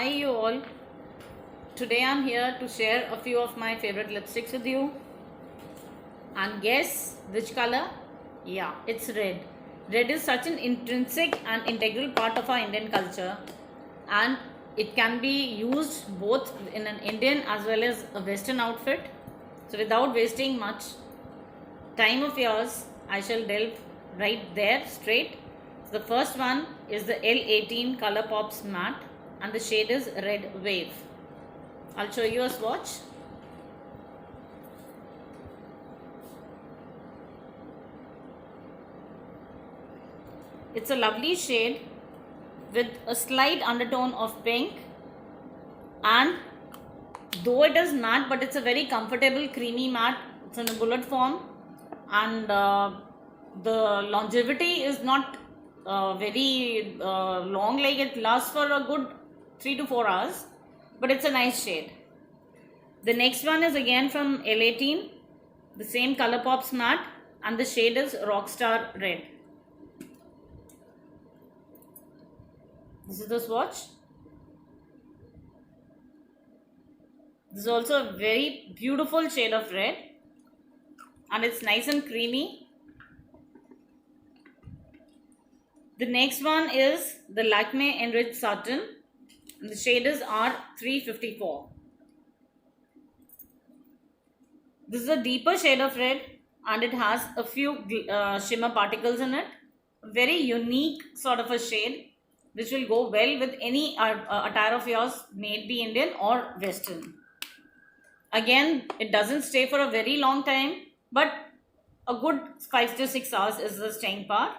Hi you all. Today I'm here to share a few of my favorite lipsticks with you. And guess which color? Yeah, it's red. Red is such an intrinsic and integral part of our Indian culture, and it can be used both in an Indian as well as a Western outfit. So without wasting much time of yours, I shall delve right there straight. So the first one is the L18 Color Pops Matte and the shade is Red Wave. I'll show you a swatch. It's a lovely shade with a slight undertone of pink, and though it is matte, but it's a very comfortable creamy matte. It's in a bullet form, and the longevity is not very long, like it lasts for a good 3 to 4 hours, but it's a nice shade. The next one is again from L18, the same Color Pops Matte, and the shade is Rockstar Red. This is the swatch. This is also a very beautiful shade of red, and it's nice and creamy. The next one is the Lakme Enriched Satin, and the shade is R354. This is a deeper shade of red, and it has a few shimmer particles in it. A very unique sort of a shade, which will go well with any attire of yours, may it be Indian or Western. Again, it doesn't stay for a very long time, but a good 5 to 6 hours is the staying power.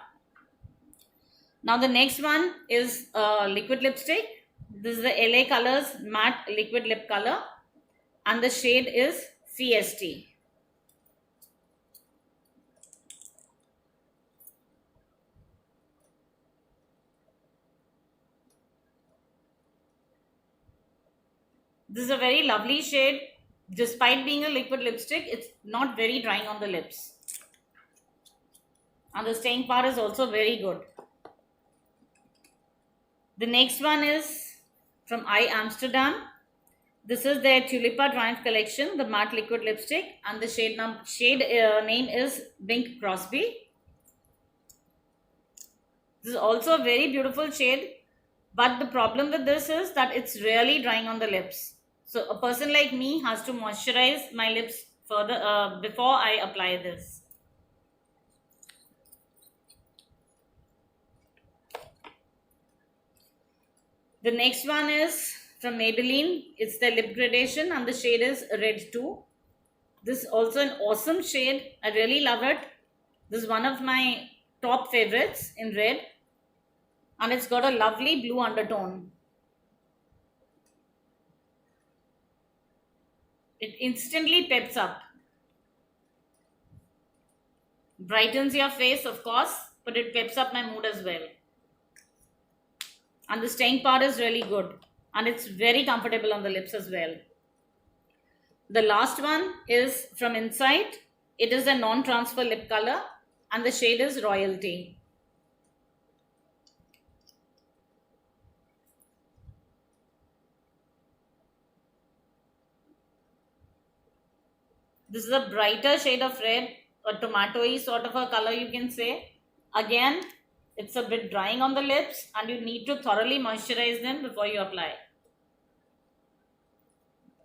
Now the next one is liquid lipstick. This is the LA Colors Matte Liquid Lip Color, and the shade is CST. This is a very lovely shade. Despite being a liquid lipstick, it's not very drying on the lips. And the staying power is also very good. The next one is from I Amsterdam. This is their Tulipa Triumph collection, the matte liquid lipstick, and the shade name is Bing Crosby. This is also a very beautiful shade, but the problem with this is that it's really drying on the lips. So a person like me has to moisturize my lips further before I apply this. The next one is from Maybelline. It's the lip gradation, and the shade is Red 2. This is also an awesome shade. I really love it. This is one of my top favorites in red, and it's got a lovely blue undertone. It instantly peps up. Brightens your face, of course, but it peps up my mood as well. And the staying power is really good, and it's very comfortable on the lips as well. The last one is from Insight. It is a non-transfer lip color, and the shade is Royalty. This is a brighter shade of red, a tomatoey sort of a color, you can say. Again, it's a bit drying on the lips, and you need to thoroughly moisturize them before you apply.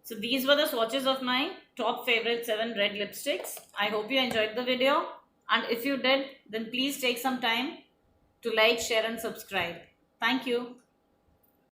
So these were the swatches of my top favorite 7 red lipsticks. I hope you enjoyed the video, and if you did, then please take some time to like, share and subscribe. Thank you.